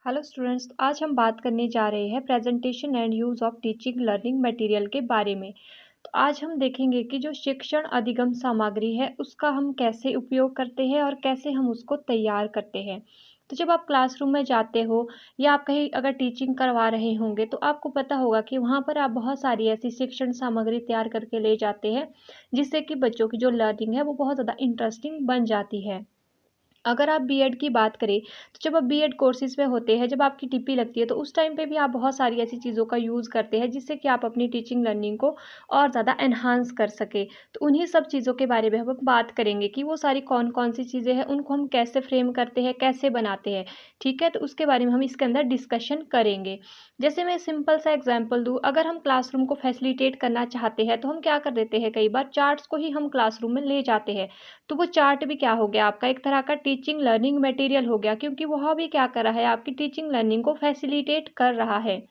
Hello students, तो आज हम बात करने जा रहे हैं presentation and use of teaching learning material के बारे में। तो आज हम देखेंगे कि जो शिक्षण अधिगम सामग्री है उसका हम कैसे उपयोग करते हैं और कैसे हम उसको तैयार करते हैं। तो जब आप क्लासरूम में जाते हो या आप कहीं अगर टीचिंग करवा रहे होंगे तो आपको पता होगा कि वहाँ पर आप बहुत सारी ऐसी शिक्षण सामग्री तैयार करके ले जाते हैं जिससे कि बच्चों की जो लर्निंग है वो बहुत ज़्यादा इंटरेस्टिंग बन जाती है। अगर आप बीएड की बात करें, तो जब आप बीएड कोर्सेज़ में होते हैं, जब आपकी टीपी लगती है, तो उस टाइम पे भी आप बहुत सारी ऐसी चीज़ों का यूज़ करते हैं, जिससे कि आप अपनी टीचिंग लर्निंग को और ज़्यादा एनहांस कर सकें। तो उन्हीं सब चीज़ों के बारे में हम बात करेंगे कि वो सारी कौन-कौन सी चीज़ें हैं, उनको हम कैसे फ्रेम करते हैं, कैसे बनाते हैं, ठीक है? तो उसके बारे में हम इसके अंदर डिस्कशन करेंगे। जैसे मैं सिंपल सा एग्ज़ाम्पल दूँ, अगर हम क्लासरूम को फैसिलिटेट करना चाहते हैं, तो हम क्या कर देते हैं कई बार चार्ट्स को ही हम क्लासरूम में ले जाते हैं। तो वो चार्ट भी क्या हो गया आपका एक तरह का टीचिंग लर्निंग मटेरियल हो गया, क्योंकि वह भी क्या कर रहा है आपकी टीचिंग लर्निंग को फैसिलिटेट कर रहा है।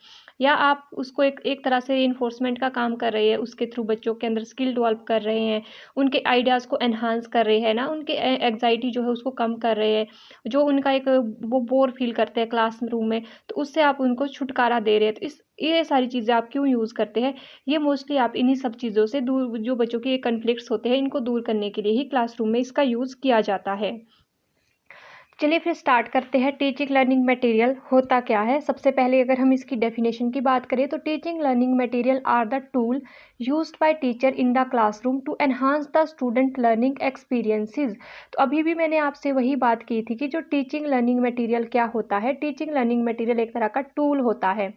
या आप उसको एक एक तरह से रीइंफोर्समेंट का काम कर रहे हैं, उसके थ्रू बच्चों के अंदर स्किल डेवलप कर रहे हैं, उनके आइडियाज़ को एनहांस कर रहे हैं ना, उनके एग्जाइटी जो है उसको कम कर रहे हैं, जो उनका एक वो बोर फील करते हैं क्लासरूम में, तो उससे आप उनको छुटकारा दे रहे हैं। तो इस ये सारी चीज़ें आप क्यों यूज़ करते हैं? ये मोस्टली आप इन्हीं सब चीज़ों से दूर, जो बच्चों के कॉन्फ्लिक्ट्स होते हैं, इनको दूर करने के लिए ही क्लासरूम में इसका यूज़ किया जाता है। चलिए फिर स्टार्ट करते हैं। टीचिंग लर्निंग मटेरियल होता क्या है? सबसे पहले अगर हम इसकी डेफिनेशन की बात करें तो teaching learning material are the tool used by teacher in the classroom to enhance the student learning experiences. तो अभी भी मैंने आपसे वही बात की थी कि जो टीचिंग लर्निंग मटेरियल क्या होता है। टीचिंग लर्निंग मटेरियल एक तरह का टूल होता है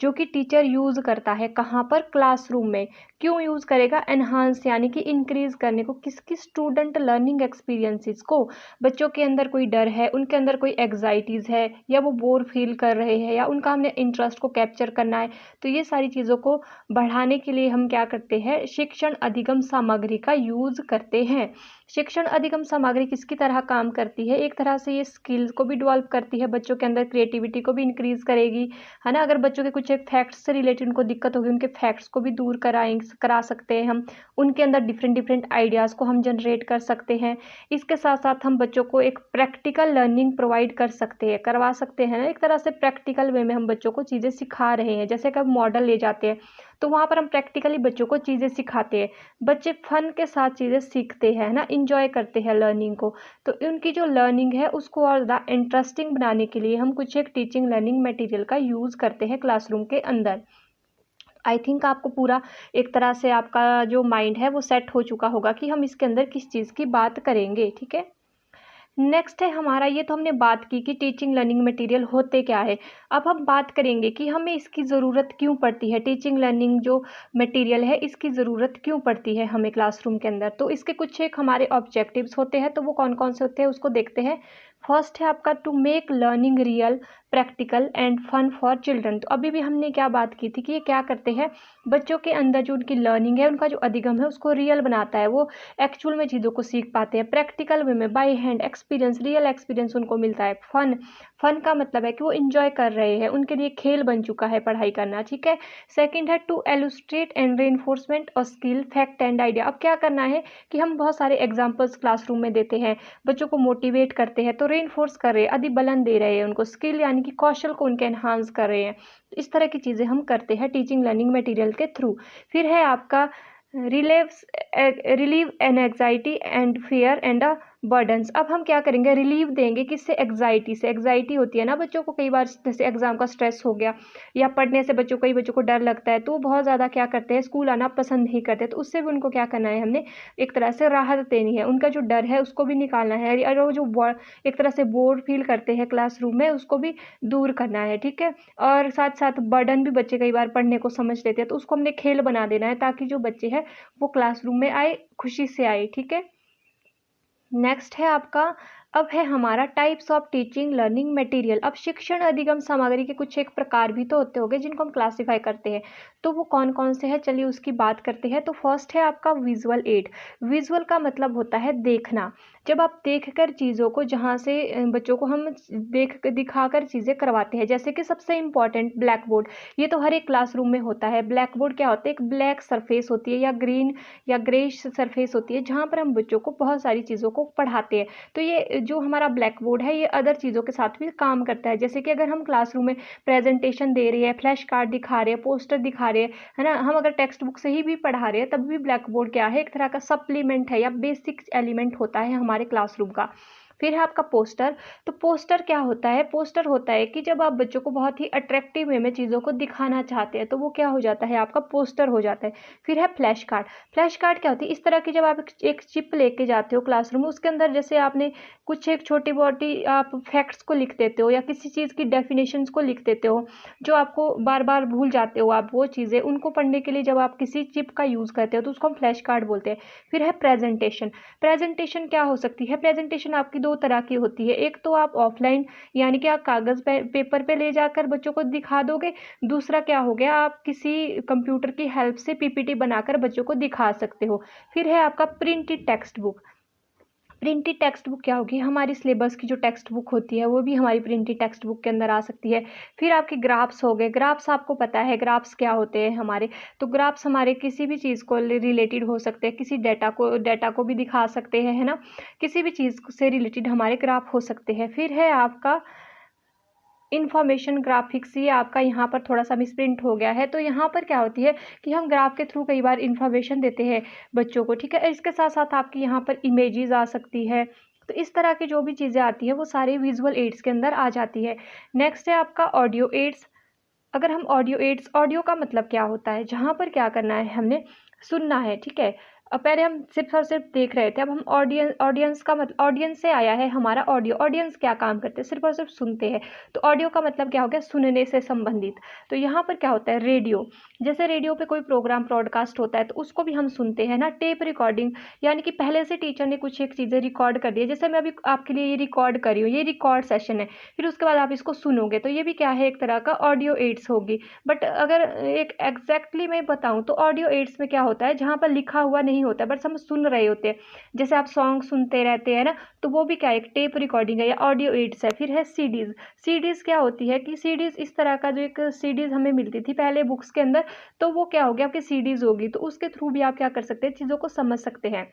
जो कि टीचर यूज़ करता है। कहाँ पर? क्लासरूम में। क्यों यूज़ करेगा? एनहांस यानी कि इंक्रीज़ करने को, किसकी? स्टूडेंट लर्निंग एक्सपीरियंसेस को। बच्चों के अंदर कोई डर है, उनके अंदर कोई एग्जाइटीज़ है, या वो बोर फील कर रहे हैं, या उनका हमने इंटरेस्ट को कैप्चर करना है, तो ये सारी चीज़ों को बढ़ाने के लिए हम क्या करते हैं? शिक्षण अधिगम सामग्री का यूज़ करते हैं। शिक्षण अधिगम सामग्री किसकी तरह काम करती है? एक तरह से ये स्किल्स को भी डेवलप करती है, बच्चों के अंदर क्रिएटिविटी को भी इंक्रीज करेगी, है ना। अगर बच्चों के कुछ एक फैक्ट्स से रिलेटेड उनको दिक्कत होगी, उनके फैक्ट्स को भी दूर करा सकते हैं हम। उनके अंदर डिफरेंट डिफरेंट आइडियाज़ को हम जनरेट कर सकते हैं। इसके साथ साथ हम बच्चों को एक प्रैक्टिकल लर्निंग प्रोवाइड कर सकते हैं, करवा सकते हैं ना। एक तरह से प्रैक्टिकल वे में हम बच्चों को चीज़ें सिखा रहे हैं। जैसे कि अब मॉडल ले जाते हैं तो वहाँ पर हम प्रैक्टिकली बच्चों को चीज़ें सिखाते हैं। बच्चे फन के साथ चीज़ें सीखते हैं ना, इंजॉय करते हैं लर्निंग को। तो उनकी जो लर्निंग है उसको और ज़्यादा इंटरेस्टिंग बनाने के लिए हम कुछ एक टीचिंग लर्निंग मटेरियल का यूज़ करते हैं क्लासरूम के अंदर। आई थिंक आपको पूरा एक तरह से आपका जो माइंड है वो सेट हो चुका होगा कि हम इसके अंदर किस चीज़ की बात करेंगे, ठीक है। नेक्स्ट है हमारा, ये तो हमने बात की कि टीचिंग लर्निंग मटेरियल होते क्या है। अब हम बात करेंगे कि हमें इसकी ज़रूरत क्यों पड़ती है। टीचिंग लर्निंग जो मटेरियल है इसकी ज़रूरत क्यों पड़ती है हमें क्लासरूम के अंदर। तो इसके कुछ एक हमारे ऑब्जेक्टिव्स होते हैं, तो वो कौन कौन से होते हैं उसको देखते हैं। फर्स्ट है आपका to make learning real, practical and fun for children. तो अभी भी हमने क्या बात की थी कि ये क्या करते हैं, बच्चों के अंदर जो उनकी लर्निंग है, उनका जो अधिगम है उसको रियल बनाता है। वो एक्चुअल में चीज़ों को सीख पाते हैं, प्रैक्टिकल वे में, by hand experience, real experience उनको मिलता है। फन, फन का मतलब है कि वो इंजॉय कर रहे हैं, उनके लिए खेल बन चुका है पढ़ाई करना, ठीक है। सेकंड है टू एलुस्ट्रेट एंड रेनफोर्समेंट और स्किल, फैक्ट एंड आइडिया। अब क्या करना है कि हम बहुत सारे एग्जाम्पल्स क्लासरूम में देते हैं, बच्चों को मोटिवेट करते हैं, तो रेनफोर्स कर रहे हैं, अधिबलन दे रहे हैं उनको, स्किल यानी कि कौशल को उनके एनहांस कर रहे हैं। इस तरह की चीज़ें हम करते हैं टीचिंग लर्निंग मटेरियल के थ्रू। फिर है आपका relieve an anxiety and fear and a burdens. अब हम क्या करेंगे, रिलीव देंगे किससे? एग्जाइटी से। एग्जाइटी होती है ना बच्चों को, कई बार जैसे एग्जाम का स्ट्रेस हो गया, या पढ़ने से बच्चों कई बच्चों को डर लगता है, तो वो बहुत ज़्यादा क्या करते हैं, स्कूल आना पसंद नहीं करते। तो उससे भी उनको क्या करना है, हमने एक तरह से राहत देनी है, उनका जो डर है उसको भी निकालना है, और वो जो एक तरह से बोर फील करते हैं क्लासरूम में उसको भी दूर करना है, ठीक है। और साथ साथ बर्डन भी, बच्चे कई बार पढ़ने को समझ लेते हैं, तो उसको हमने खेल बना देना है, ताकि जो बच्चे हैं वो क्लासरूम में आए, खुशी से आए, ठीक है। नेक्स्ट है आपका, अब है हमारा types of teaching learning material. अब शिक्षण अधिगम सामग्री के कुछ एक प्रकार भी तो होते होंगे जिनको हम क्लासिफाई करते हैं, तो वो कौन कौन से हैं, चलिए उसकी बात करते हैं। तो फर्स्ट है आपका विजुअल एड। विजुअल का मतलब होता है देखना। जब आप देखकर चीज़ों को, जहाँ से बच्चों को हम दिखाकर चीज़ें करवाते हैं, जैसे कि सबसे इम्पॉर्टेंट ब्लैक बोर्ड। ये तो हर एक क्लासरूम में होता है। ब्लैक बोर्ड क्या होता है, एक ब्लैक सरफेस होती है, या ग्रीन या ग्रेइश सरफेस होती है, जहाँ पर हम बच्चों को बहुत सारी चीज़ों को पढ़ाते हैं। तो ये जो हमारा ब्लैक बोर्ड है ये अदर चीज़ों के साथ भी काम करता है। जैसे कि अगर हम क्लासरूम में प्रेजेंटेशन दे रहे हैं, फ्लैश कार्ड दिखा रहे हैं, पोस्टर दिखा रहे हैं, है ना, हम अगर टेक्स्ट बुक से ही भी पढ़ा रहे हैं तब भी ब्लैक बोर्ड क्या है, एक तरह का सप्लीमेंट है या बेसिक एलिमेंट होता है हमारे क्लासरूम का। फिर है आपका पोस्टर। तो पोस्टर क्या होता है, पोस्टर होता है कि जब आप बच्चों को बहुत ही अट्रैक्टिव वे में चीज़ों को दिखाना चाहते हैं तो वो क्या हो जाता है, आपका पोस्टर हो जाता है। फिर है फ्लैश कार्ड। फ्लैश कार्ड क्या होती है, इस तरह की जब आप एक चिप लेके जाते हो क्लासरूम में, उसके अंदर जैसे आपने कुछ एक छोटी मोटी आप फैक्ट्स को लिख देते हो या किसी चीज़ की डेफिनेशंस को लिख देते हो जो आपको बार बार भूल जाते हो आप, वो चीज़ें उनको पढ़ने के लिए जब आप किसी चिप का यूज़ करते हो तो उसको हम फ्लैश कार्ड बोलते हैं। फिर है प्रेजेंटेशन। प्रेजेंटेशन क्या हो सकती है, प्रेजेंटेशन आपकी दो तरह की होती है। एक तो आप ऑफलाइन यानी कि आप कागज़ पे पेपर पे ले जाकर बच्चों को दिखा दोगे। दूसरा क्या हो गया, आप किसी कंप्यूटर की हेल्प से पीपीटी बनाकर बच्चों को दिखा सकते हो। फिर है आपका printed text book. Printed text book क्या होगी, हमारी सिलेबस की जो टेक्स्ट बुक होती है वो भी हमारी प्रिंटेड टेक्स्ट बुक के अंदर आ सकती है। फिर आपके ग्राफ्स हो गए। ग्राफ्स आपको पता है ग्राफ्स क्या होते हैं हमारे, तो ग्राफ्स हमारे किसी भी चीज़ को रिलेटेड हो सकते हैं, किसी डेटा को भी दिखा सकते हैं, है ना, किसी भी चीज़ से रिलेटेड हमारे ग्राफ हो सकते हैं। फिर है आपका इंफॉर्मेशन ग्राफिक्स, ये आपका यहाँ पर थोड़ा सा मिसप्रिंट हो गया है। तो यहाँ पर क्या होती है कि हम ग्राफ के थ्रू कई बार इंफॉर्मेशन देते हैं बच्चों को, ठीक है। इसके साथ साथ आपकी यहाँ पर इमेजेस आ सकती है। तो इस तरह की जो भी चीज़ें आती है वो सारी विजुअल एड्स के अंदर आ जाती है। नेक्स्ट है आपका ऑडियो एड्स। अगर हम ऑडियो एड्स, ऑडियो का मतलब क्या होता है, जहाँ पर क्या करना है, हमने सुनना है, ठीक है। अब पहले हम सिर्फ और सिर्फ देख रहे थे, अब हम ऑडियंस का मतलब, ऑडियंस से आया है हमारा ऑडियो। ऑडियंस क्या काम करते हैं, सिर्फ और सिर्फ सुनते हैं। तो ऑडियो का मतलब क्या हो गया, सुनने से संबंधित। तो यहाँ पर क्या होता है, रेडियो। जैसे रेडियो पे कोई प्रोग्राम ब्रॉडकास्ट होता है तो उसको भी हम सुनते हैं ना। टेप रिकॉर्डिंग यानी कि पहले से टीचर ने कुछ एक चीज़ें रिकॉर्ड कर दी है, जैसे मैं अभी आपके लिए ये रिकॉर्ड कर रही हूँ, ये रिकॉर्ड सेशन है, फिर उसके बाद आप इसको सुनोगे, तो ये भी क्या है, एक तरह का ऑडियो एड्स होगी। बट अगर एक एग्जैक्टली मैं बताऊं तो ऑडियो एड्स में क्या होता है, जहाँ पर लिखा हुआ नहीं होता है बट हम सुन रहे होते हैं, जैसे आप सॉन्ग सुनते रहते हैं ना, तो वो भी क्या है, एक टेप रिकॉर्डिंग है या ऑडियो एड्स है। फिर है सीडीज। सीडीज क्या होती है कि सीडीज इस तरह का, जो एक सीडीज हमें मिलती थी पहले बुक्स के अंदर, तो वो क्या होगी, आपकी सीडीज होगी, तो उसके थ्रू भी आप क्या कर सकते हैं, चीज़ों को समझ सकते हैं।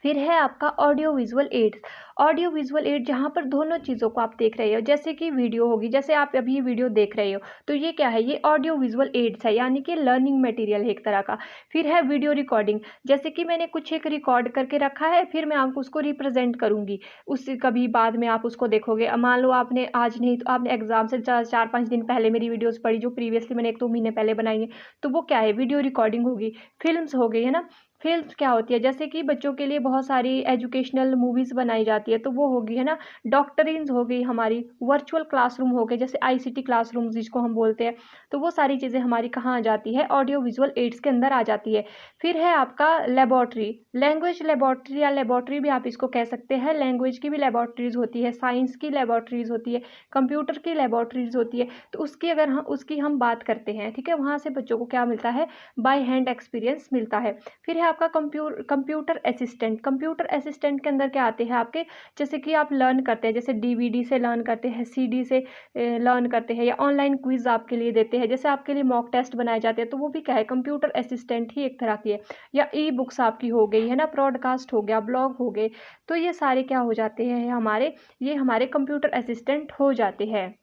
फिर है आपका audio visual aids. Audio visual add जहाँ पर दोनों चीज़ों को आप देख रहे हो, जैसे कि वीडियो होगी, जैसे आप अभी ये वीडियो देख रहे हो, तो ये क्या है, ये ऑडियो विजुअल एड्स है, यानी कि लर्निंग मटेरियल है एक तरह का। फिर है वीडियो रिकॉर्डिंग। जैसे कि मैंने कुछ एक रिकॉर्ड करके रखा है, फिर मैं आपको उसको रिप्रेजेंट करूँगी, उससे कभी बाद में आप उसको देखोगे। अब मान लो आपने आज नहीं तो आपने एग्जाम से 4-5 दिन पहले मेरी वीडियोज़ पढ़ी, जो प्रीवियसली मैंने 1-2 महीने पहले बनाई है, तो वो क्या है, वीडियो रिकॉर्डिंग होगी। फिल्म्स हो गई, है ना। फिल्म्स क्या होती है, जैसे कि बच्चों के लिए बहुत सारी एजुकेशनल मूवीज़ बनाई जाती है, तो वो होगी, है ना। डॉक्टरीन्स हो गई हमारी, वर्चुअल क्लासरूम हो गए, जैसे आईसीटी क्लासरूम्स जिसको हम बोलते हैं, तो वो सारी चीज़ें हमारी कहाँ आ जाती है, ऑडियो विजुअल एड्स के अंदर आ जाती है। फिर है आपका लेबॉर्ट्री। लैंग्वेज लेबॉर्ट्री या लेबॉर्ट्री भी आप इसको कह सकते हैं। लैंग्वेज की भी लेबॉर्ट्रीज होती है, साइंस की लेबॉर्ट्रीज होती है, कंप्यूटर की लेबॉर्ट्रीज होती है। तो उसकी अगर हम उसकी हम बात करते हैं, ठीक है, वहाँ से बच्चों को क्या मिलता है, बाय हैंड एक्सपीरियंस मिलता है। फिर है आपका कंप्यूटर असिस्टेंट। कंप्यूटर असिस्टेंट के अंदर क्या आते हैं आपके, जैसे कि आप लर्न करते हैं, जैसे डीवीडी से लर्न करते हैं, सीडी से लर्न करते हैं, या ऑनलाइन क्विज आपके लिए देते हैं, जैसे आपके लिए मॉक टेस्ट बनाए जाते हैं, तो वो भी क्या है, कंप्यूटर असिस्टेंट ही एक तरह की है। या ई बुक्स आपकी हो गई, है ना, ब्रॉडकास्ट हो गया, ब्लॉग हो गए, तो ये सारे क्या हो जाते हैं हमारे, ये हमारे कंप्यूटर असिस्टेंट हो जाते हैं।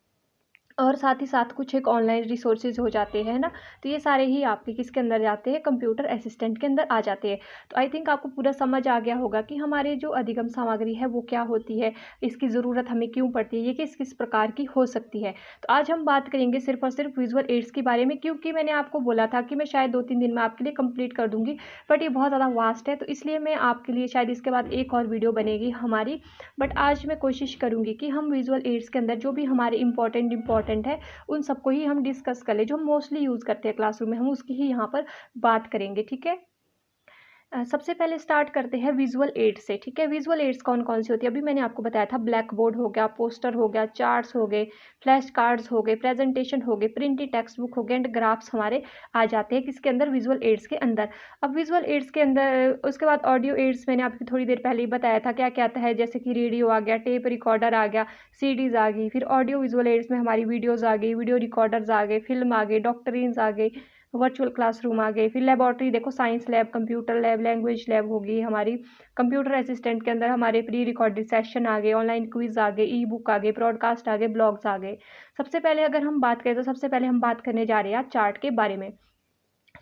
और साथ ही साथ कुछ एक ऑनलाइन रिसोर्सेज हो जाते हैं ना, तो ये सारे ही आपके किसके अंदर जाते हैं, कंप्यूटर असिस्टेंट के अंदर आ जाते हैं। तो आई थिंक आपको पूरा समझ आ गया होगा कि हमारे जो अधिगम सामग्री है वो क्या होती है, इसकी ज़रूरत हमें क्यों पड़ती है, ये किस किस प्रकार की हो सकती है। तो आज हम बात करेंगे सिर्फ और सिर्फ विजुअल एड्स के बारे में, क्योंकि मैंने आपको बोला था कि मैं शायद 2-3 दिन में आपके लिए कंप्लीट कर दूंगी, बट ये बहुत ज़्यादा वास्ट है, तो इसलिए मैं आपके लिए शायद इसके बाद एक और वीडियो बनेगी हमारी। बट आज मैं कोशिश करूँगी कि हम विजुअल एड्स के अंदर जो भी हमारे इंपॉर्टेंट है उन सबको ही हम डिस्कस कर ले, जो हम मोस्टली यूज़ करते हैं क्लासरूम में, हम उसकी ही यहाँ पर बात करेंगे, ठीक है। सबसे पहले स्टार्ट करते हैं विजुअल एड्स से, ठीक है। विजुअल एड्स कौन कौन सी होती है, अभी मैंने आपको बताया था, ब्लैक बोर्ड हो गया, पोस्टर हो गया, चार्ट्स हो गए, फ्लैश कार्ड्स हो गए, प्रेजेंटेशन हो गए, प्रिंटेड टेक्स्ट बुक हो गए, एंड ग्राफ्स हमारे आ जाते हैं किसके अंदर, विजुअल एड्स के अंदर। अब विजुअल एड्स के अंदर उसके बाद ऑडियो एड्स मैंने आपको थोड़ी देर पहले ही बताया था क्या क्या आता है, जैसे कि रेडियो आ गया, टेप रिकॉर्डर आ गया, सीडीज आ गई। फिर ऑडियो विजुअल एड्स में हमारी वीडियोज़ आ गई, वीडियो रिकॉर्डर्स आ गए, फिल्म आ गई, डॉक्टरीन्स आ गई, वर्चुअल क्लासरूम आ गए, फिर लेबोरेटरी देखो, science lab, computer lab, language lab होगी हमारी, कंप्यूटर असिस्टेंट के अंदर हमारे प्री रिकॉर्डेड सेशन आ गए, ऑनलाइन क्विज आ गए, ई बुक आ गए, ब्रॉडकास्ट आ गए, ब्लॉग्स आ गए। सबसे पहले अगर हम बात करें तो सबसे पहले हम बात करने जा रहे हैं चार्ट के बारे में।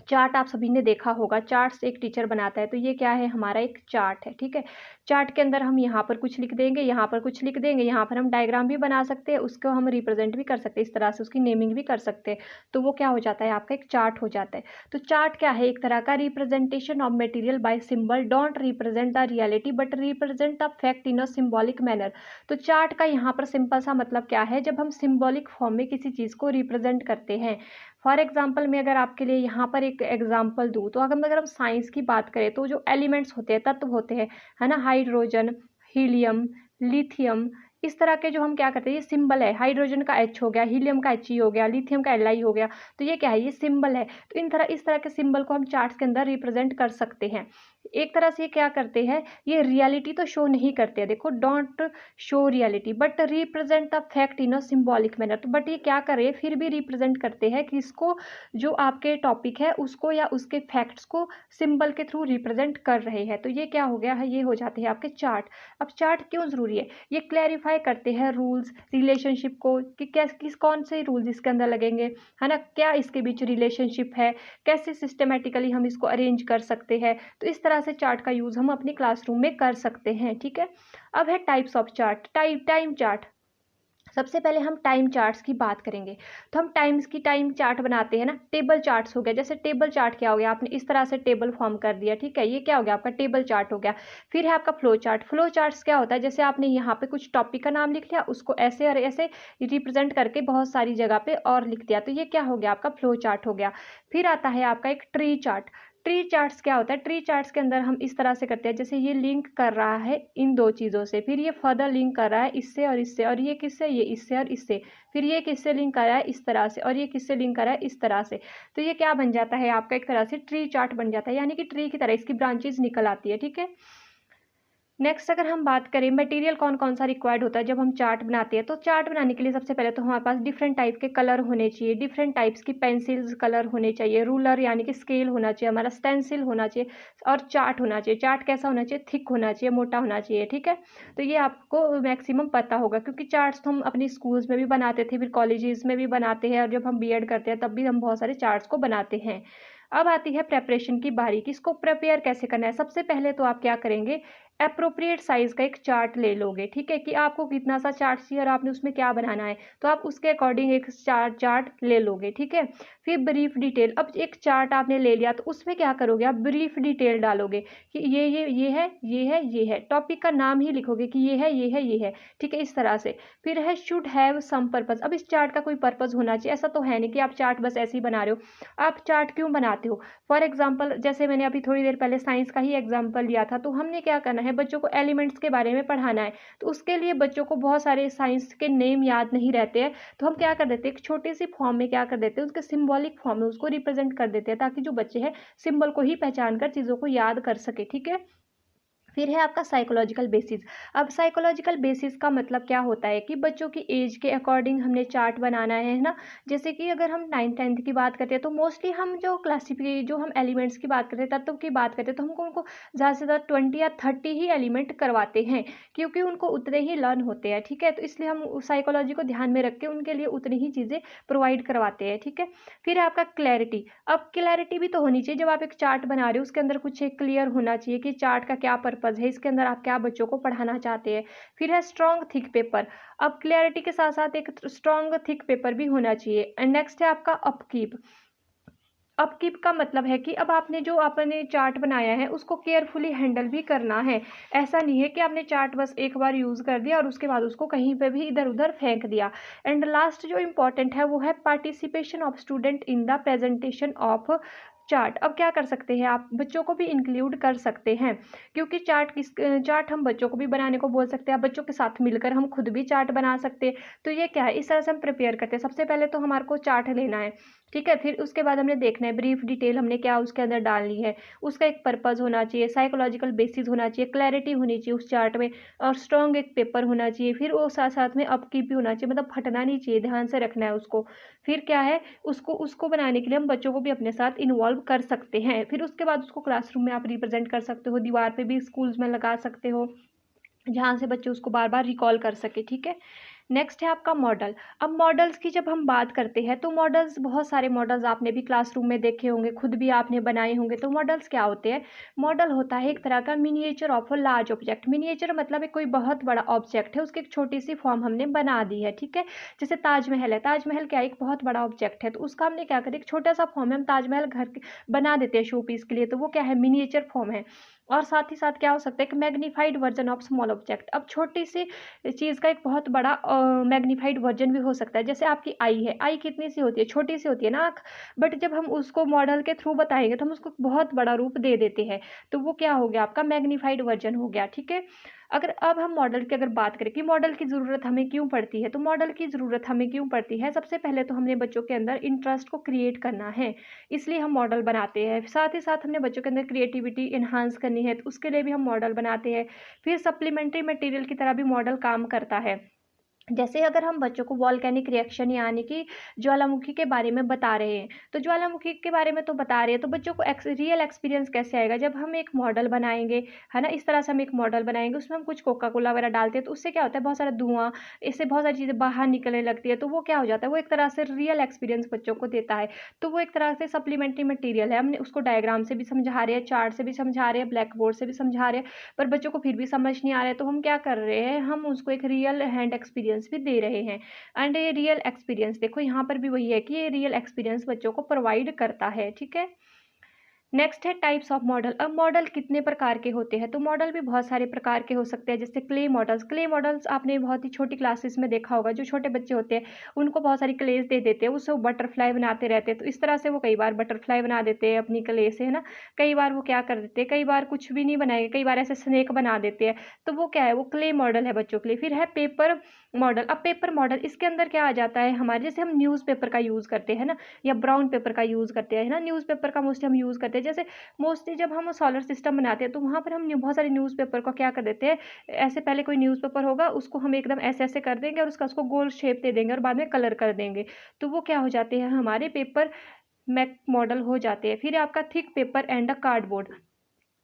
चार्ट आप सभी ने देखा होगा, चार्ट्स एक टीचर बनाता है, तो ये क्या है, हमारा एक चार्ट है, ठीक है। चार्ट के अंदर हम यहाँ पर कुछ लिख देंगे, यहाँ पर कुछ लिख देंगे, यहाँ पर हम डायग्राम भी बना सकते हैं, उसको हम रिप्रेजेंट भी कर सकते हैं, इस तरह से उसकी नेमिंग भी कर सकते हैं, तो वो क्या हो जाता है, आपका एक चार्ट हो जाता है। तो चार्ट क्या है, एक तरह का representation of material by symbol, don't represent the reality but represent the fact in a symbolic manner. तो चार्ट का यहाँ पर सिंपल सा मतलब क्या है, जब हम सिम्बॉलिक फॉर्म में किसी चीज़ को रिप्रेजेंट करते हैं। फॉर एग्जाम्पल मैं अगर आपके लिए यहाँ पर एक एग्जाम्पल दूँ, तो अगर हम साइंस की बात करें तो जो एलिमेंट्स होते हैं, तत्व होते हैं, है ना, हाइड्रोजन, हीलियम, लिथियम, इस तरह के जो हम क्या करते हैं, ये सिंबल है, हाइड्रोजन का H हो गया, हीलियम का He हो गया, लिथियम का Li हो गया, तो ये क्या है, ये सिंबल है। तो इस तरह के सिंबल को हम चार्ट्स के अंदर रिप्रेजेंट कर सकते हैं। एक तरह से ये क्या करते हैं, ये रियलिटी तो शो नहीं करते हैं, देखो, don't show reality but represent the fact in a symbolic manner. तो बट ये क्या करे, फिर भी रिप्रेजेंट करते हैं कि इसको, जो आपके टॉपिक है उसको या उसके फैक्ट्स को सिंबल के थ्रू रिप्रेजेंट कर रहे हैं। तो ये क्या हो गया है, ये हो जाते हैं आपके चार्ट। अब चार्ट क्यों ज़रूरी है, ये क्लैरिफाई करते हैं रूल्स, रिलेशनशिप को, कि कौन से रूल्स इसके अंदर लगेंगे, है ना, क्या इसके बीच रिलेशनशिप है, कैसे सिस्टमेटिकली हम इसको अरेंज कर सकते हैं। तो इस तरह से चार्ट का यूज़ हम अपनी क्लासरूम में कर सकते हैं, ठीक है। अब है types of chart, time chart. सबसे पहले हम टाइम चार्ट्स की बात करेंगे। तो हम टाइम चार्ट बनाते हैं ना, टेबल चार्ट्स हो गया, जैसे टेबल चार्ट क्या हो गया, आपने इस तरह से टेबल फॉर्म कर दिया, ठीक है, ये क्या हो गया, आपका टेबल चार्ट हो गया। फिर है आपका फ्लो चार्ट। फ्लो चार्ट्स क्या होता है, जैसे आपने यहाँ पे कुछ टॉपिक का नाम लिख लिया, उसको ऐसे और ऐसे रिप्रेजेंट करके बहुत सारी जगह पे और लिख दिया, तो ये क्या हो गया, आपका फ्लो चार्ट हो गया। फिर आता है आपका एक ट्री चार्ट। ट्री चार्ट्स क्या होता है, ट्री चार्ट्स के अंदर हम इस तरह से करते हैं, जैसे ये लिंक कर रहा है इन दो चीज़ों से, फिर ये फर्दर लिंक कर रहा है इससे और इससे, और ये किससे, ये इससे और इससे, फिर ये किससे लिंक कर रहा है, इस तरह से, और ये किससे लिंक कर रहा है, इस तरह से। तो ये क्या बन जाता है, आपका एक तरह से ट्री चार्ट बन जाता है, यानी कि ट्री की तरह इसकी ब्रांचेज निकल आती है, ठीक है। नेक्स्ट अगर हम बात करें मटेरियल कौन कौन सा रिक्वायर्ड होता है जब हम चार्ट बनाते हैं, तो चार्ट बनाने के लिए सबसे पहले तो हमारे पास डिफरेंट टाइप के कलर होने चाहिए, डिफरेंट टाइप्स की पेंसिल्स कलर होने चाहिए, रूलर यानी कि स्केल होना चाहिए, हमारा स्टेंसिल होना चाहिए, और चार्ट होना चाहिए। चार्ट कैसा होना चाहिए, थिक होना चाहिए, मोटा होना चाहिए, ठीक है। तो ये आपको मैक्सिमम पता होगा, क्योंकि चार्ट्स तो हम अपनी स्कूल्स में भी बनाते थे, फिर कॉलेजेस में भी बनाते हैं, और जब हम बीएड करते हैं तब भी हम बहुत सारे चार्ट्स को बनाते हैं। अब आती है प्रेपरेशन की बारी कि इसको प्रिपेयर कैसे करना है। सबसे पहले तो आप क्या करेंगे, अप्रोप्रिएट साइज़ का एक चार्ट ले लोगे, ठीक है, कि आपको कितना सा चार्ट चाहिए और आपने उसमें क्या बनाना है, तो आप उसके अकॉर्डिंग एक चार्ट ले लोगे, ठीक है। फिर ब्रीफ डिटेल, अब एक चार्ट आपने ले लिया तो उसमें क्या करोगे, आप ब्रीफ डिटेल डालोगे कि ये है, टॉपिक का नाम ही लिखोगे कि ये है, ठीक है, इस तरह से। फिर है शुड हैव सम पर्पज़। अब इस चार्ट का कोई पर्पज़ होना चाहिए, ऐसा तो है नहीं कि आप चार्ट बस ऐसे ही बना रहे हो। आप चार्ट क्यों बनाते हो, फॉर एग्जाम्पल जैसे मैंने अभी थोड़ी देर पहले साइंस का ही एग्जाम्पल लिया था, तो हमने क्या करना है, बच्चों को एलिमेंट्स के बारे में पढ़ाना है, तो उसके लिए बच्चों को बहुत सारे साइंस के नेम याद नहीं रहते हैं, तो हम क्या कर देते हैं, एक छोटे सी फॉर्म में क्या कर देते हैं, उसके सिंबॉलिक फॉर्म में उसको रिप्रेजेंट कर देते हैं, ताकि जो बच्चे हैं सिंबल को ही पहचान कर चीज़ों को याद कर सके, ठीक है। फिर है आपका साइकोलॉजिकल बेसिस। अब साइकोलॉजिकल बेसिस का मतलब क्या होता है कि बच्चों की एज के अकॉर्डिंग हमने चार्ट बनाना है ना। जैसे कि अगर हम 9th-10th की बात करते हैं तो मोस्टली हम जो हम एलिमेंट्स की बात करते हैं, तत्व की बात करते हैं, तो हमको उनको ज़्यादा से ज़्यादा 20 या 30 ही एलिमेंट करवाते हैं, क्योंकि उनको उतने ही लर्न होते हैं, ठीक है। तो इसलिए हम साइकोलॉजी को ध्यान में रख के उनके लिए उतनी ही चीज़ें प्रोवाइड करवाते हैं, ठीक है। फिर है आपका क्लैरिटी। अब क्लैरिटी भी तो होनी चाहिए, जब आप एक चार्ट बना रहे हो उसके अंदर कुछ एक क्लियर होना चाहिए कि चार्ट का क्या पर्पज़ है, इसके अंदर आप क्या बच्चों को पढ़ाना चाहते हैं। फिर है स्ट्रॉन्ग थिक पेपर। अब क्लैरिटी के साथ साथ एक स्ट्रॉन्ग थिक पेपर भी होना चाहिए। एंड नेक्स्ट है आपका अपकीप। अपकीप का मतलब है कि अब आपने जो आपने चार्ट बनाया है उसको केयरफुली हैंडल भी करना है। ऐसा नहीं है कि आपने चार्ट बस एक बार यूज़ कर दिया और उसके बाद उसको कहीं पे भी इधर उधर फेंक दिया। एंड लास्ट जो इम्पॉर्टेंट है वो है participation of student in the presentation of chart. अब क्या कर सकते हैं, आप बच्चों को भी इंक्लूड कर सकते हैं, क्योंकि चार्ट हम बच्चों को भी बनाने को बोल सकते हैं, आप बच्चों के साथ मिलकर हम खुद भी चार्ट बना सकते हैं। तो ये क्या है, इस तरह से हम प्रिपेयर करते हैं। सबसे पहले तो हमारे को चार्ट लेना है, ठीक है। फिर उसके बाद हमने देखना है ब्रीफ डिटेल हमने क्या उसके अंदर डालनी है, उसका एक पर्पज़ होना चाहिए, साइकोलॉजिकल बेसिस होना चाहिए, क्लैरिटी होनी चाहिए उस चार्ट में, और स्ट्रॉन्ग एक पेपर होना चाहिए। फिर वो साथ साथ में अपकीप भी होना चाहिए, मतलब फटना नहीं चाहिए, ध्यान से रखना है उसको। फिर क्या है, उसको उसको बनाने के लिए हम बच्चों को भी अपने साथ इन्वॉल्व कर सकते हैं। फिर उसके बाद उसको क्लासरूम में आप रिप्रेजेंट कर सकते हो, दीवार पे भी स्कूल्स में लगा सकते हो, जहाँ से बच्चे उसको बार बार रिकॉल कर सके, ठीक है। नेक्स्ट है आपका मॉडल। अब मॉडल्स की जब हम बात करते हैं तो मॉडल्स, बहुत सारे मॉडल्स आपने भी क्लासरूम में देखे होंगे, खुद भी आपने बनाए होंगे। तो मॉडल्स क्या होते हैं, मॉडल होता है एक तरह का miniature of a large object. Miniature मतलब एक कोई बहुत बड़ा ऑब्जेक्ट है, उसकी एक छोटी सी फॉर्म हमने बना दी है, ठीक है। जैसे ताजमहल है, ताजमहल क्या एक बहुत बड़ा ऑब्जेक्ट है, तो उसका हमने क्या करें, एक छोटा सा फॉर्म है, हम ताजमहल घर बना देते हैं शो पीस के लिए, तो वो क्या है, मिनिएचर फॉर्म है। और साथ ही साथ क्या हो सकता है, एक magnified version of small object. अब छोटी सी चीज़ का एक बहुत बड़ा मैग्नीफाइड वर्जन भी हो सकता है। जैसे आपकी आई है, आई कितनी सी होती है, छोटी सी होती है ना आँख, बट जब हम उसको मॉडल के थ्रू बताएंगे तो हम उसको बहुत बड़ा रूप दे देते हैं, तो वो क्या हो गया, आपका मैग्नीफाइड वर्जन हो गया, ठीक है। अगर अब हम मॉडल की अगर बात करें कि मॉडल की ज़रूरत हमें क्यों पड़ती है, तो मॉडल की ज़रूरत हमें क्यों पड़ती है, सबसे पहले तो हमने बच्चों के अंदर इंटरेस्ट को क्रिएट करना है, इसलिए हम मॉडल बनाते हैं। साथ ही साथ हमने बच्चों के अंदर क्रिएटिविटी इन्हांस करनी है, तो उसके लिए भी हम मॉडल बनाते हैं। फिर सप्लीमेंट्री मटेरियल की तरह भी मॉडल काम करता है। जैसे अगर हम बच्चों को वॉल्केनिक रिएक्शन यानी कि ज्वालामुखी के बारे में बता रहे हैं, तो ज्वालामुखी के बारे में तो बता रहे हैं, तो बच्चों को रियल एक्सपीरियंस कैसे आएगा, जब हम एक मॉडल बनाएंगे, है ना। इस तरह से हम एक मॉडल बनाएंगे, उसमें हम कुछ कोका कोला वगैरह डालते हैं, तो उससे क्या होता है, बहुत सारा धुआं, इससे बहुत सारी चीज़ें बाहर निकलने लगती है, तो वो क्या हो जाता है, वो एक तरह से रियल एक्सपीरियंस बच्चों को देता है। तो वो एक तरह से सप्लीमेंट्री मटीरियल है, हमने उसको डायग्राम से भी समझा रहे हैं, चार्ट से भी समझा रहे हैं, ब्लैक बोर्ड से भी समझा रहे हैं, पर बच्चों को फिर भी समझ नहीं आ रहा है, तो हम क्या कर रहे हैं, हम उसको एक रियल हैंड एक्सपीरियंस भी दे रहे हैं। एंड ये रियल एक्सपीरियंस देखो यहाँ पर भी वही है कि ये रियल एक्सपीरियंस बच्चों को प्रोवाइड करता है, ठीक है। नेक्स्ट है टाइप्स ऑफ मॉडल। अब मॉडल कितने प्रकार के होते हैं, तो मॉडल भी बहुत सारे प्रकार के हो सकते हैं। जैसे क्ले मॉडल्स, क्ले मॉडल्स आपने बहुत ही छोटी क्लासेस में देखा होगा, जो छोटे बच्चे होते हैं उनको बहुत सारी क्लेज दे देते हैं, उससे वो बटरफ्लाई बनाते रहते हैं, तो इस तरह से वो कई बार बटरफ्लाई बना देते हैं अपनी क्ले से, है ना। कई बार वो क्या कर देते हैं, कई बार कुछ भी नहीं बनाएंगे, कई बार ऐसे स्नेक बना देते हैं, तो वो क्या है, वो क्ले मॉडल है बच्चों के लिए। फिर है पेपर मॉडल। अब पेपर मॉडल इसके अंदर क्या आ जाता है हमारे, जैसे हम न्यूज़पेपर का यूज़ करते हैं ना, या ब्राउन पेपर का यूज़ करते हैं, है ना। न्यूज़पेपर का मोस्टली हम यूज़ करते हैं, जैसे मोस्टली जब हम सोलर सिस्टम बनाते हैं तो वहाँ पर हम बहुत सारे न्यूज़पेपर को क्या कर देते हैं, ऐसे पहले कोई न्यूज़पेपर होगा उसको हम एकदम ऐसे ऐसे कर देंगे और उसको गोल शेप दे देंगे और बाद में कलर कर देंगे, तो वो क्या हो जाते हैं, हमारे पेपर मैक मॉडल हो जाते हैं। फिर आपका thick paper and a cardboard.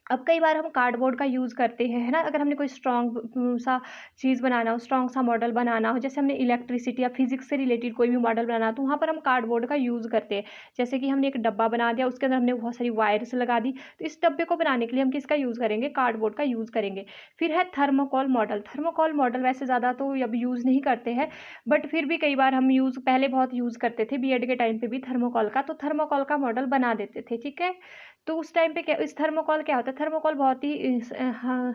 अब कई बार हम कार्डबोर्ड का यूज़ करते हैं, है ना। अगर हमने कोई स्ट्रॉन्ग सा चीज़ बनाना हो, स्ट्रॉन्ग सा मॉडल बनाना हो, जैसे हमने इलेक्ट्रिसिटी या फिजिक्स से रिलेटेड कोई भी मॉडल बनाना हो, तो वहाँ पर हम कार्डबोर्ड का यूज़ करते हैं। जैसे कि हमने एक डब्बा बना दिया, उसके अंदर हमने बहुत सारी वायर्स लगा दी, तो इस डब्बे को बनाने के लिए हम किसका यूज़ करेंगे, कार्डबोर्ड का यूज़ करेंगे। फिर है थर्मोकोल मॉडल। थर्मोकोल मॉडल वैसे ज़्यादा तो अब यूज़ नहीं करते हैं, बट फिर भी कई बार हम पहले बहुत यूज़ करते थे, बीएड के टाइम पे भी थर्मोकोल का, तो थर्मोकोल का मॉडल बना देते थे, ठीक है। तो उस टाइम पे क्या, इस थर्मोकोल क्या होता है, थर्मोकोल बहुत ही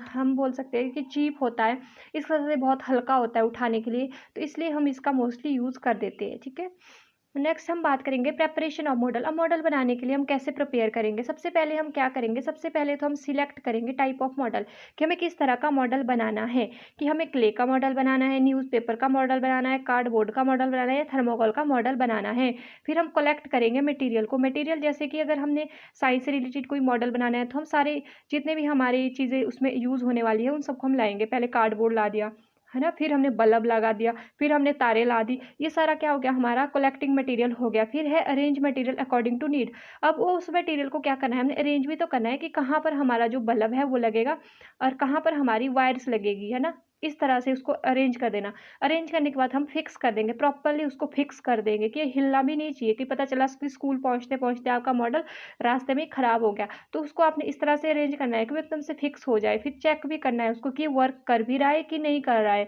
हम बोल सकते हैं कि चीप होता है, इस वजह से बहुत हल्का होता है उठाने के लिए, तो इसलिए हम इसका मोस्टली यूज़ कर देते हैं, ठीक है। नेक्स्ट हम बात करेंगे प्रेपरेशन ऑफ मॉडल। अब मॉडल बनाने के लिए हम कैसे प्रिपेयर करेंगे, सबसे पहले हम क्या करेंगे, सबसे पहले तो हम सिलेक्ट करेंगे टाइप ऑफ मॉडल, कि हमें किस तरह का मॉडल बनाना है, कि हमें क्ले का मॉडल बनाना है, न्यूज़पेपर का मॉडल बनाना है, कार्डबोर्ड का मॉडल बनाना है, या थर्मोकोल का मॉडल बनाना है। फिर हम कलेक्ट करेंगे मटेरियल को। मटेरियल जैसे कि अगर हमने साइंस से रिलेटेड कोई मॉडल बनाना है, तो हम सारे जितने भी हमारी चीज़ें उसमें यूज़ होने वाली है उन सबको हम लाएंगे। पहले कार्डबोर्ड ला दिया, है ना, फिर हमने बल्ब लगा दिया, फिर हमने तारे ला दी, ये सारा क्या हो गया, हमारा कलेक्टिंग मटेरियल हो गया। फिर है arrange material according to need. अब वो उस मटेरियल को क्या करना है, हमने अरेंज भी तो करना है कि कहाँ पर हमारा जो बल्ब है वो लगेगा और कहाँ पर हमारी वायर्स लगेगी, है ना। इस तरह से उसको अरेंज कर देना। अरेंज करने के बाद हम फिक्स कर देंगे, प्रॉपरली उसको फिक्स कर देंगे कि ये हिलना भी नहीं चाहिए, कि पता चला कि स्कूल पहुँचते पहुँचते आपका मॉडल रास्ते में ख़राब हो गया, तो उसको आपने इस तरह से अरेंज करना है कि वो एकदम से फिक्स हो जाए। फिर चेक भी करना है उसको कि वर्क कर भी रहा है कि नहीं कर रहा है,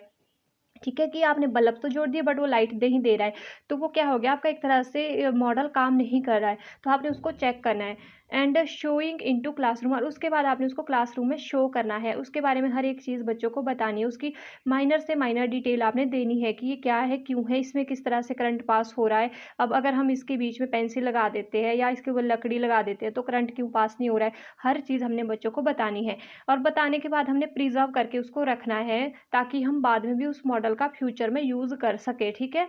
ठीक है। कि आपने बल्ब तो जोड़ दिया बट वो लाइट नहीं दे रहा है, तो वो क्या हो गया, आपका एक तरह से मॉडल काम नहीं कर रहा है, तो आपने उसको चेक करना है। एंड शोइंग इनटू क्लासरूम, और उसके बाद आपने उसको क्लासरूम में शो करना है, उसके बारे में हर एक चीज़ बच्चों को बतानी है, उसकी माइनर से माइनर डिटेल आपने देनी है कि ये क्या है, क्यों है, इसमें किस तरह से करंट पास हो रहा है। अब अगर हम इसके बीच में पेंसिल लगा देते हैं या इसके ऊपर लकड़ी लगा देते हैं तो करंट क्यों पास नहीं हो रहा है, हर चीज़ हमने बच्चों को बतानी है। और बताने के बाद हमने प्रिजर्व करके उसको रखना है ताकि हम बाद में भी उस मॉडल का फ्यूचर में यूज़ कर सके, ठीक है।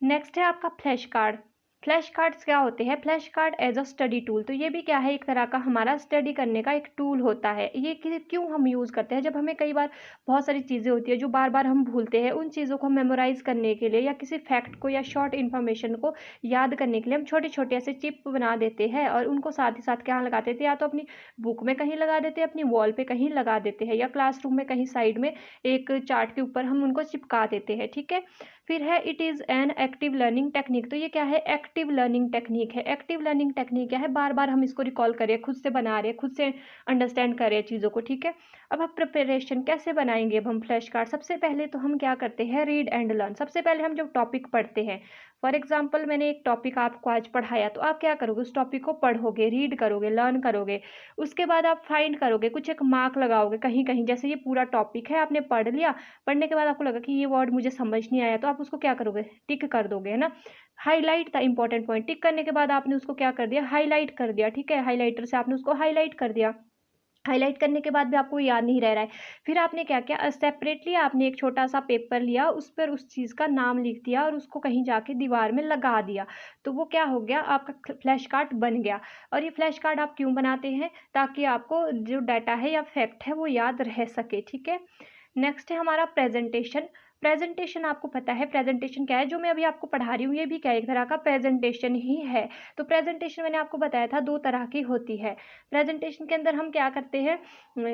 नेक्स्ट है आपका फ्लैश कार्ड। फ्लैश कार्ड्स क्या होते हैं? Flash card as a study tool, तो ये भी क्या है, एक तरह का हमारा स्टडी करने का एक टूल होता है। ये क्यों हम यूज़ करते हैं? जब हमें कई बार बहुत सारी चीज़ें होती है जो बार बार हम भूलते हैं, उन चीज़ों को हम मेमोराइज करने के लिए या किसी फैक्ट को या शॉर्ट इन्फॉर्मेशन को याद करने के लिए हम छोटे छोटे ऐसे चिप बना देते हैं और उनको साथ ही साथ क्या लगा देते हैं, या तो अपनी बुक में कहीं लगा देते हैं, अपनी वॉल पे कहीं लगा देते हैं, या क्लासरूम में कहीं साइड में एक चार्ट के ऊपर हम उनको चिपका देते हैं, ठीक है। फिर है it is an active learning technique, तो ये क्या है, एक्टिव लर्निंग टेक्निक है। एक्टिव लर्निंग टेक्निक क्या है, बार बार हम इसको रिकॉल करें, खुद से बना रहे हैं, खुद से अंडरस्टैंड कर रहे हैं चीज़ों को, ठीक है। अब हम प्रिपरेशन कैसे बनाएंगे, अब हम फ्लैश कार्ड, सबसे पहले तो हम क्या करते हैं, रीड एंड लर्न। सबसे पहले हम जब टॉपिक पढ़ते हैं, फॉर एग्जाम्पल मैंने एक टॉपिक आपको आज पढ़ाया, तो आप क्या करोगे, उस टॉपिक को पढ़ोगे, रीड करोगे, लर्न करोगे, उसके बाद आप फाइंड करोगे, कुछ एक मार्क लगाओगे कहीं कहीं, जैसे ये पूरा टॉपिक है आपने पढ़ लिया, पढ़ने के बाद आपको लगा कि ये वर्ड मुझे समझ नहीं आया, तो आप उसको क्या करोगे, टिक कर दोगे, है ना। हाईलाइट द इंपॉर्टेंट पॉइंट, टिक करने के बाद आपने उसको क्या कर दिया, हाईलाइट कर दिया, ठीक है, हाईलाइटर से आपने उसको हाईलाइट कर दिया। हाईलाइट करने के बाद भी आपको याद नहीं रह रहा है, फिर आपने क्या किया, सेपरेटली आपने एक छोटा सा पेपर लिया, उस पर उस चीज़ का नाम लिख दिया और उसको कहीं जाके दीवार में लगा दिया, तो वो क्या हो गया, आपका फ्लैश कार्ड बन गया। और ये फ्लैश कार्ड आप क्यों बनाते हैं, ताकि आपको जो डाटा है या फैक्ट है वो याद रह सके, ठीक है। नेक्स्ट है हमारा प्रेजेंटेशन। प्रेजेंटेशन आपको पता है प्रेजेंटेशन क्या है, जो मैं अभी आपको पढ़ा रही हूँ ये भी क्या है, एक तरह का प्रेजेंटेशन ही है। तो प्रेजेंटेशन मैंने आपको बताया था दो तरह की होती है। प्रेजेंटेशन के अंदर हम क्या करते हैं,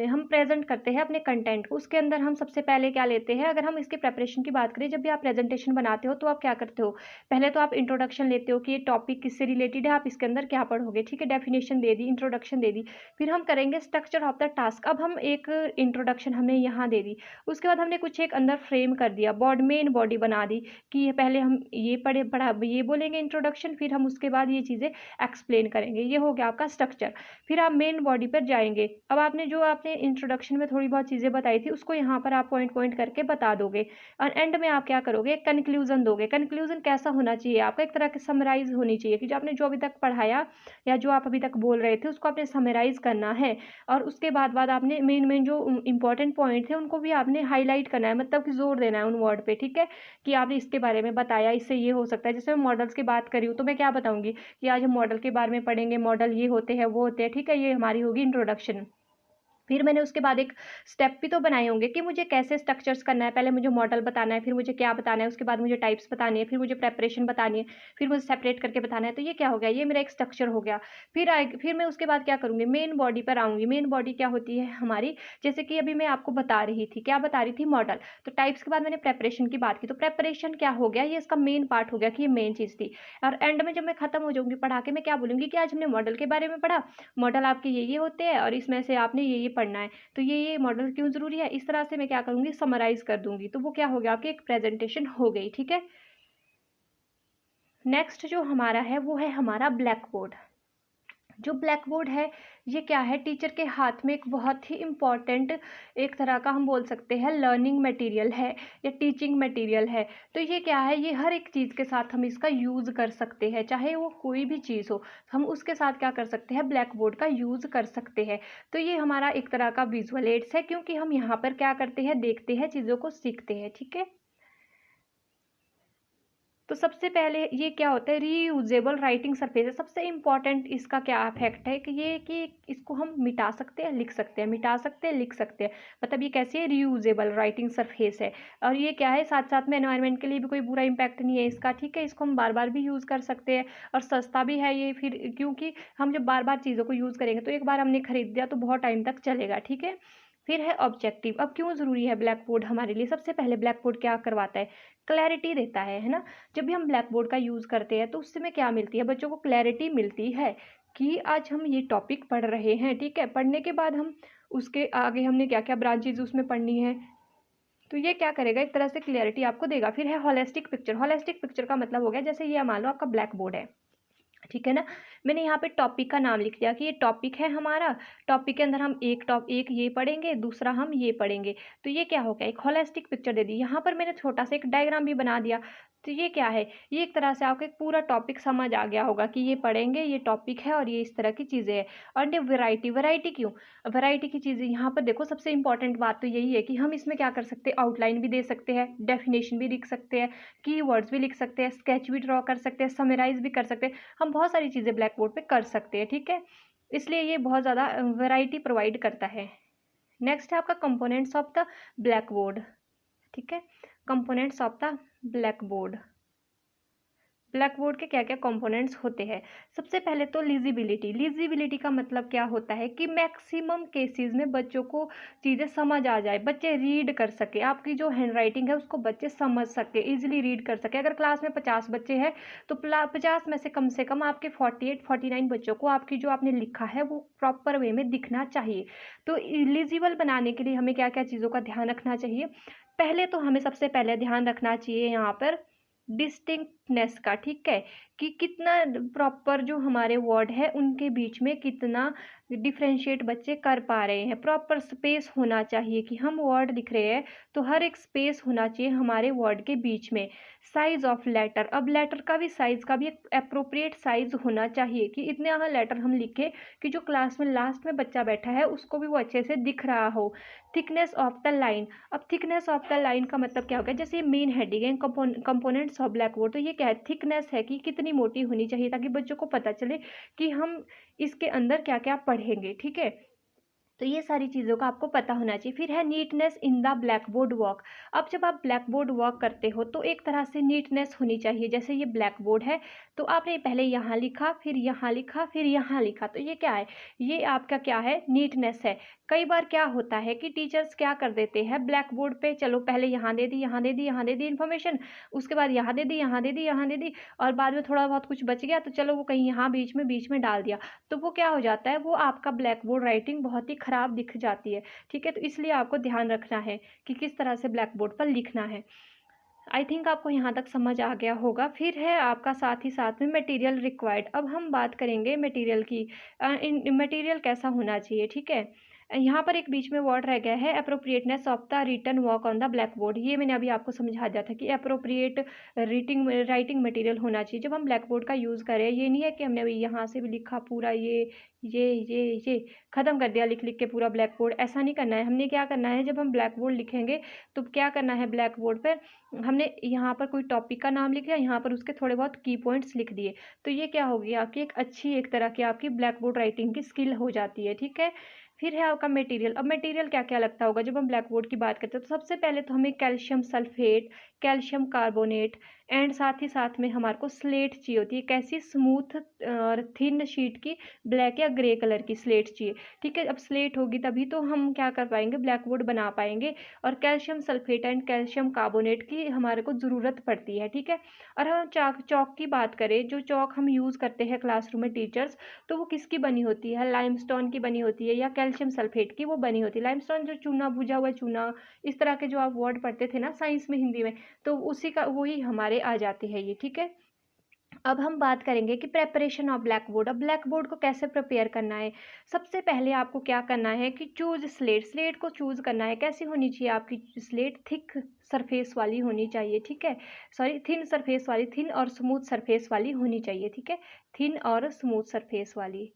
हम प्रेजेंट करते हैं अपने कंटेंट को, उसके अंदर हम सबसे पहले क्या लेते हैं, अगर हम इसके प्रेपरेशन की बात करें, जब भी आप प्रेजेंटेशन बनाते हो तो आप क्या करते हो, पहले तो आप इंट्रोडक्शन लेते हो कि ये टॉपिक किससे रिलेटेड है, आप इसके अंदर क्या पढ़ोगे, ठीक है, डेफिनेशन दे दी, इंट्रोडक्शन दे दी। फिर हम करेंगे स्ट्रक्चर ऑफ द टास्क, अब हम एक इंट्रोडक्शन हमने यहाँ दे दी, उसके बाद हमने कुछ एक अंदर फ्रेम कर दिया, मेन बॉडी बना दी कि ये पहले हम ये पढ़ा ये बोलेंगे इंट्रोडक्शन, फिर हम उसके बाद ये चीज़ें एक्सप्लेन करेंगे, ये हो गया आपका स्ट्रक्चर। फिर आप मेन बॉडी पर जाएंगे, अब आपने इंट्रोडक्शन में थोड़ी बहुत चीज़ें बताई थी, उसको यहाँ पर आप पॉइंट पॉइंट करके बता दोगे, और एंड में आप क्या करोगे, कंक्लूजन दोगे। कंक्लूजन कैसा होना चाहिए आपका, एक तरह की समराइज होनी चाहिए कि जो आपने जो अभी तक पढ़ाया या जो आप अभी तक बोल रहे थे उसको आपने समराइज करना है, और उसके बाद आपने मेन जो इंपॉर्टेंट पॉइंट थे उनको भी आपने हाईलाइट करना है, मतलब कि जोर देना है उन वर्ड पे, ठीक है, कि आपने इसके बारे में बताया, इससे ये हो सकता है। जैसे मैं मॉडल्स की बात करी हूँ तो मैं क्या बताऊंगी कि आज हम मॉडल के बारे में पढ़ेंगे, मॉडल ये होते हैं वो होते हैं, ठीक है, ये हमारी होगी इंट्रोडक्शन। फिर मैंने उसके बाद एक स्टेप भी तो बनाए होंगे कि मुझे कैसे स्ट्रक्चर्स करना है, पहले मुझे मॉडल बताना है, फिर मुझे क्या बताना है, उसके बाद मुझे टाइप्स बतानी है, फिर मुझे प्रेपरेशन बतानी है, फिर मुझे सेपरेट करके बताना है, तो ये क्या हो गया, ये मेरा एक स्ट्रक्चर हो गया। फिर मैं उसके बाद क्या करूँगी, मेन बॉडी पर आऊँगी। मेन बॉडी क्या होती है हमारी, जैसे कि अभी मैं आपको बता रही थी, क्या बता रही थी, मॉडल। तो टाइप्स के बाद मैंने प्रेपरेशन की बात की, तो प्रेपरेशन क्या हो गया, ये इसका मेन पार्ट हो गया कि ये मेन चीज़ थी। और एंड में जब मैं खत्म हो जाऊँगी पढ़ा के, मैं क्या बोलूँगी कि आज हमने मॉडल के बारे में पढ़ा, मॉडल आपके ये होते हैं और इसमें से आपने ये पढ़ना है, तो ये मॉडल क्यों ज़रूरी है, इस तरह से मैं क्या करूँगी, समराइज़ कर दूँगी, तो वो क्या हो गया, आपकी एक प्रेजेंटेशन हो गई, ठीक है। नेक्स्ट जो हमारा है वो है हमारा ब्लैक बोर्ड। जो ब्लैक बोर्ड है ये क्या है, टीचर के हाथ में एक बहुत ही इम्पॉर्टेंट, एक तरह का हम बोल सकते हैं लर्निंग मटेरियल है या टीचिंग मटेरियल है। तो ये क्या है, ये हर एक चीज़ के साथ हम इसका यूज़ कर सकते हैं, चाहे वो कोई भी चीज़ हो, हम उसके साथ क्या कर सकते हैं, ब्लैक बोर्ड का यूज़ कर सकते हैं। तो ये हमारा एक तरह का विजुअल एड्स है, क्योंकि हम यहाँ पर क्या करते हैं, देखते हैं, चीज़ों को सीखते हैं, ठीक है। तो सबसे पहले ये क्या होता है, रीयूजेबल राइटिंग सरफेस है। सबसे इम्पॉर्टेंट इसका क्या फैक्ट है कि इसको हम मिटा सकते हैं, लिख सकते हैं, मिटा सकते हैं, लिख सकते हैं, मतलब ये कैसे है, रीयूजेबल राइटिंग सरफेस है। और ये क्या है, साथ साथ में एनवायरनमेंट के लिए भी कोई बुरा इम्पैक्ट नहीं है इसका, ठीक है, इसको हम बार बार भी यूज़ कर सकते हैं, और सस्ता भी है ये, फिर क्योंकि हम जब बार बार चीज़ों को यूज़ करेंगे तो एक बार हमने खरीद दिया तो बहुत टाइम तक चलेगा, ठीक है। फिर है ऑब्जेक्टिव। अब क्यों ज़रूरी है ब्लैक बोर्ड हमारे लिए, सबसे पहले ब्लैक बोर्ड क्या करवाता है, क्लैरिटी देता है ना। जब भी हम ब्लैक बोर्ड का यूज़ करते हैं तो उससे में क्या मिलती है, बच्चों को क्लैरिटी मिलती है कि आज हम ये टॉपिक पढ़ रहे हैं, ठीक है, पढ़ने के बाद हम उसके आगे हमने क्या क्या ब्रांचेज उसमें पढ़नी है, तो ये क्या करेगा, एक तरह से क्लैरिटी आपको देगा। फिर है होलिस्टिक पिक्चर। होलिस्टिक पिक्चर का मतलब हो गया, जैसे ये मान लो आपका ब्लैक बोर्ड है, ठीक है ना, मैंने यहाँ पे टॉपिक का नाम लिख दिया कि ये टॉपिक है हमारा, टॉपिक के अंदर हम एक ये पढ़ेंगे, दूसरा हम ये पढ़ेंगे। तो ये क्या हो गया, एक होलिस्टिक पिक्चर दे दी। यहाँ पर मैंने छोटा सा एक डायग्राम भी बना दिया। तो ये क्या है, ये एक तरह से आपको एक पूरा टॉपिक समझ आ गया होगा कि ये पढ़ेंगे, ये टॉपिक है और ये इस तरह की चीज़ें हैं। और ये वैरायटी क्यों, वैरायटी की चीज़ें यहाँ पर देखो, सबसे इंपॉर्टेंट बात तो यही है कि हम इसमें क्या कर सकते हैं, आउटलाइन भी दे सकते हैं, डेफिनेशन भी लिख सकते हैं, कीवर्ड्स भी लिख सकते हैं, स्केच भी ड्रॉ कर सकते हैं, समराइज भी कर सकते हैं। हम बहुत सारी चीज़ें ब्लैक बोर्ड पे कर सकते हैं, ठीक है। इसलिए ये बहुत ज़्यादा वैरायटी प्रोवाइड करता है। नेक्स्ट है आपका components of the black board, ठीक है। Components of the black board, black board के क्या क्या कंपोनेंट्स होते हैं। सबसे पहले तो लीजिबिलिटी। लीजिबिलिटी का मतलब क्या होता है कि मैक्सिमम केसेस में बच्चों को चीज़ें समझ आ जाए, बच्चे रीड कर सके, आपकी जो हैंड राइटिंग है उसको बच्चे समझ सके, इजीली रीड कर सके। अगर क्लास में 50 बच्चे हैं तो 50 में से कम आपके 48-49 बच्चों को आपकी जो आपने लिखा है वो प्रॉपर वे में दिखना चाहिए। तो इलिजिबल बनाने के लिए हमें क्या क्या चीज़ों का ध्यान रखना चाहिए। पहले तो हमें सबसे पहले ध्यान रखना चाहिए यहाँ पर डिस्टिंक्टनेस का, ठीक है, कि कितना प्रॉपर जो हमारे वर्ड है उनके बीच में कितना डिफ्रेंशिएट बच्चे कर पा रहे हैं। प्रॉपर स्पेस होना चाहिए कि हम वर्ड लिख रहे हैं तो हर एक स्पेस होना चाहिए हमारे वर्ड के बीच में। साइज ऑफ लेटर, अब लेटर का भी साइज का भी एक अप्रोप्रिएट साइज होना चाहिए कि इतने यहाँ लेटर हम लिखें कि जो क्लास में लास्ट में बच्चा बैठा है उसको भी वो अच्छे से दिख रहा हो। थिकनेस ऑफ द लाइन, अब थिकनेस ऑफ द लाइन का मतलब क्या होगा, जैसे ये मेन हेडिंग है कंपोनेंट्स ऑफ ब्लैक बोर्ड, तो ये क्या है, थिकनेस है कि कितनी मोटी होनी चाहिए ताकि बच्चों को पता चले कि हम इसके अंदर क्या क्या पढ़ेंगे, ठीक है। तो ये सारी चीज़ों का आपको पता होना चाहिए। फिर है neatness in the black board work. अब जब आप ब्लैक बोर्ड वर्क करते हो तो एक तरह से नीटनेस होनी चाहिए। जैसे ये ब्लैक बोर्ड है तो आपने पहले यहाँ लिखा, फिर यहाँ लिखा, फिर यहाँ लिखा, तो ये क्या है, ये आपका क्या है, नीटनेस है। कई बार क्या होता है कि टीचर्स क्या कर देते हैं ब्लैक बोर्ड पे, चलो पहले यहाँ दे दी, यहाँ दे दी, यहाँ दे दी इन्फॉर्मेशन, उसके बाद यहाँ दे दी, यहाँ दे दी, यहाँ दे दी, और बाद में थोड़ा बहुत कुछ बच गया तो चलो वो कहीं यहाँ बीच में डाल दिया। तो वो क्या हो जाता है, वो आपका ब्लैक बोर्ड राइटिंग बहुत ही ख़राब दिख जाती है, ठीक है। तो इसलिए आपको ध्यान रखना है कि किस तरह से ब्लैक बोर्ड पर लिखना है। आई थिंक आपको यहाँ तक समझ आ गया होगा। फिर है आपका साथ ही साथ में मटेरियल रिक्वायर्ड। अब हम बात करेंगे मटेरियल की। मटेरियल कैसा होना चाहिए, ठीक है। यहाँ पर एक बीच में वर्ड रह गया है, appropriateness of the written work on the blackboard. ये मैंने अभी आपको समझा दिया था कि अप्रोप्रिएट राइटिंग मटेरियल होना चाहिए जब हम ब्लैक बोर्ड का यूज़ करें। ये नहीं है कि हमने यहाँ से भी लिखा पूरा ये ख़त्म कर दिया लिख लिख के पूरा ब्लैक बोर्ड, ऐसा नहीं करना है। हमने क्या करना है, जब हम ब्लैक बोर्ड लिखेंगे तो क्या करना है, ब्लैक बोर्ड पर हमने यहाँ पर कोई टॉपिक का नाम लिख लिया, यहाँ पर उसके थोड़े बहुत की पॉइंट्स लिख दिए, तो ये क्या होगी, आपकी एक अच्छी एक तरह की आपकी ब्लैक बोर्ड राइटिंग की स्किल हो जाती है, ठीक है। फिर है आपका मटेरियल। अब मटेरियल क्या क्या लगता होगा जब हम ब्लैक बोर्ड की बात करते हैं, तो सबसे पहले तो हमें calcium sulphate, calcium carbonate and साथ ही साथ में हमारे को स्लेट चाहिए होती है। कैसी, स्मूथ और थिन शीट की, ब्लैक या ग्रे कलर की स्लेट चाहिए, ठीक है। अब स्लेट होगी तभी तो हम क्या कर पाएंगे, ब्लैक बोर्ड बना पाएंगे। और calcium sulphate and calcium carbonate की हमारे को ज़रूरत पड़ती है, ठीक है। और हम चौक की बात करें, जो चौक हम यूज़ करते हैं क्लासरूम में टीचर्स, तो वो किसकी बनी होती है, लाइमस्टोन की बनी होती है या कैल्शियम सल्फेट की वो बनी होती है। लाइमस्टोन जो चूना, भुजा हुआ चूना, इस तरह के जो आप वर्ड पढ़ते थे ना साइंस में, हिंदी में, तो उसी का वही हमारे आ जाते हैं ये, ठीक है। अब हम बात करेंगे कि प्रेपरेशन ऑफ ब्लैक बोर्ड। अब ब्लैक बोर्ड को कैसे प्रिपेयर करना है। सबसे पहले आपको क्या करना है कि चूज स्लेट, स्लेट को चूज़ करना है। कैसी होनी चाहिए आपकी स्लेट, थिक सरफेस वाली होनी चाहिए, ठीक है। सॉरी, थिन सरफेस वाली, थिन और स्मूथ सरफेस वाली होनी चाहिए, ठीक है, थिन और स्मूथ सरफेस वाली।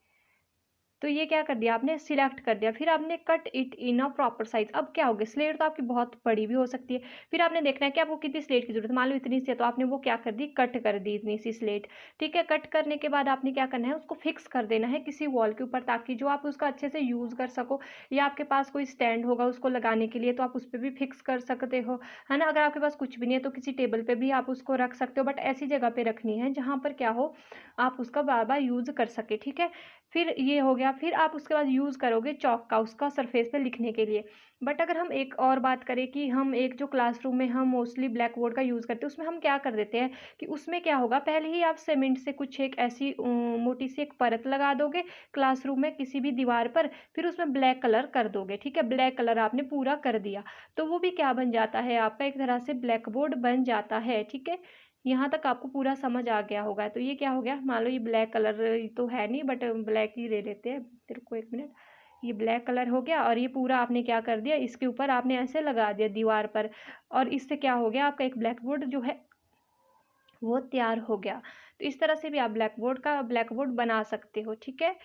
तो ये क्या कर दिया आपने, सिलेक्ट कर दिया। फिर आपने cut it in a proper size. अब क्या होगा, स्लेट तो आपकी बहुत बड़ी भी हो सकती है, फिर आपने देखना है कि आपको कितनी स्लेट की जरूरत है। मान लो इतनी सी है तो आपने वो क्या कर दी, कट कर दी इतनी सी स्लेट, ठीक है। कट करने के बाद आपने क्या करना है, उसको फिक्स कर देना है किसी वॉल के ऊपर, ताकि जो आप उसका अच्छे से यूज़ कर सको। या आपके पास कोई स्टैंड होगा उसको लगाने के लिए तो आप उस पर भी फिक्स कर सकते हो, है ना। अगर आपके पास कुछ भी नहीं है तो किसी टेबल पर भी आप उसको रख सकते हो, बट ऐसी जगह पर रखनी है जहाँ पर क्या हो, आप उसका बार बार यूज़ कर सके, ठीक है। फिर ये हो गया। फिर आप उसके बाद यूज़ करोगे चॉक का उसका सरफेस पे लिखने के लिए। बट अगर हम एक और बात करें कि हम एक जो क्लासरूम में हम मोस्टली ब्लैक बोर्ड का यूज़ करते हैं, उसमें हम क्या कर देते हैं कि उसमें क्या होगा, पहले ही आप सीमेंट से कुछ एक ऐसी मोटी सी एक परत लगा दोगे क्लासरूम में किसी भी दीवार पर, फिर उसमें ब्लैक कलर कर दोगे, ठीक है। ब्लैक कलर आपने पूरा कर दिया तो वो भी क्या बन जाता है, आपका एक तरह से ब्लैक बोर्ड बन जाता है, ठीक है। यहाँ तक आपको पूरा समझ आ गया होगा। तो ये क्या हो गया, मान लो ये ब्लैक कलर तो है नहीं, बट ब्लैक ही ले लेते हैं। तेरे को 1 मिनट, ये ब्लैक कलर हो गया और ये पूरा आपने क्या कर दिया, इसके ऊपर आपने ऐसे लगा दिया दीवार पर, और इससे क्या हो गया, आपका एक ब्लैक बोर्ड जो है वो तैयार हो गया। तो इस तरह से भी आप ब्लैक बोर्ड बना सकते हो, ठीक है।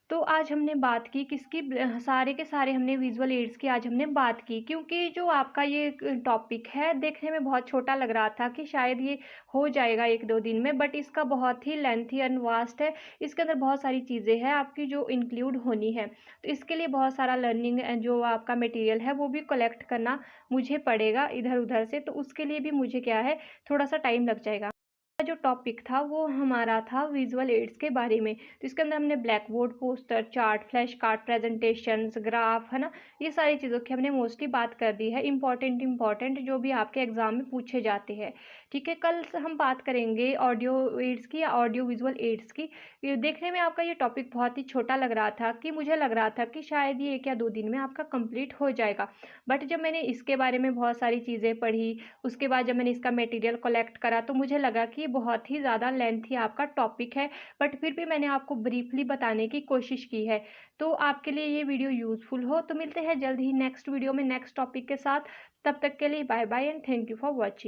तो आज हमने बात की किसकी, सारे के सारे हमने विजुअल एड्स की आज हमने बात की, क्योंकि जो आपका ये टॉपिक है देखने में बहुत छोटा लग रहा था कि शायद ये हो जाएगा 1-2 दिन में, बट इसका बहुत ही लेंथी एंड वास्ट है। इसके अंदर बहुत सारी चीज़ें हैं आपकी जो इंक्लूड होनी है, तो इसके लिए बहुत सारा लर्निंग जो आपका मटेरियल है वो भी कलेक्ट करना मुझे पड़ेगा इधर उधर से, तो उसके लिए भी मुझे क्या है, थोड़ा सा टाइम लग जाएगा। जो टॉपिक था वो हमारा था विजुअल एड्स के बारे में। तो इसके अंदर हमने black board, poster, chart, flash card, presentations, graph, है ना, ये सारी चीज़ों की हमने मोस्टली बात कर दी है, इंपॉर्टेंट जो भी आपके एग्जाम में पूछे जाते हैं। ठीक है, कल से हम बात करेंगे ऑडियो एड्स की या ऑडियो विजुअल एड्स की। ये देखने में आपका ये टॉपिक बहुत ही छोटा लग रहा था, कि मुझे लग रहा था कि शायद ये 1 या 2 दिन में आपका कंप्लीट हो जाएगा, बट जब मैंने इसके बारे में बहुत सारी चीज़ें पढ़ी, उसके बाद जब मैंने इसका मटेरियल कलेक्ट करा, तो मुझे लगा कि ये बहुत ही ज़्यादा लेंथी आपका टॉपिक है, बट फिर भी मैंने आपको ब्रीफली बताने की कोशिश की है। तो आपके लिए ये वीडियो यूज़फुल हो तो मिलते हैं जल्द ही नेक्स्ट वीडियो में नेक्स्ट टॉपिक के साथ। तब तक के लिए bye bye and thank you for watching.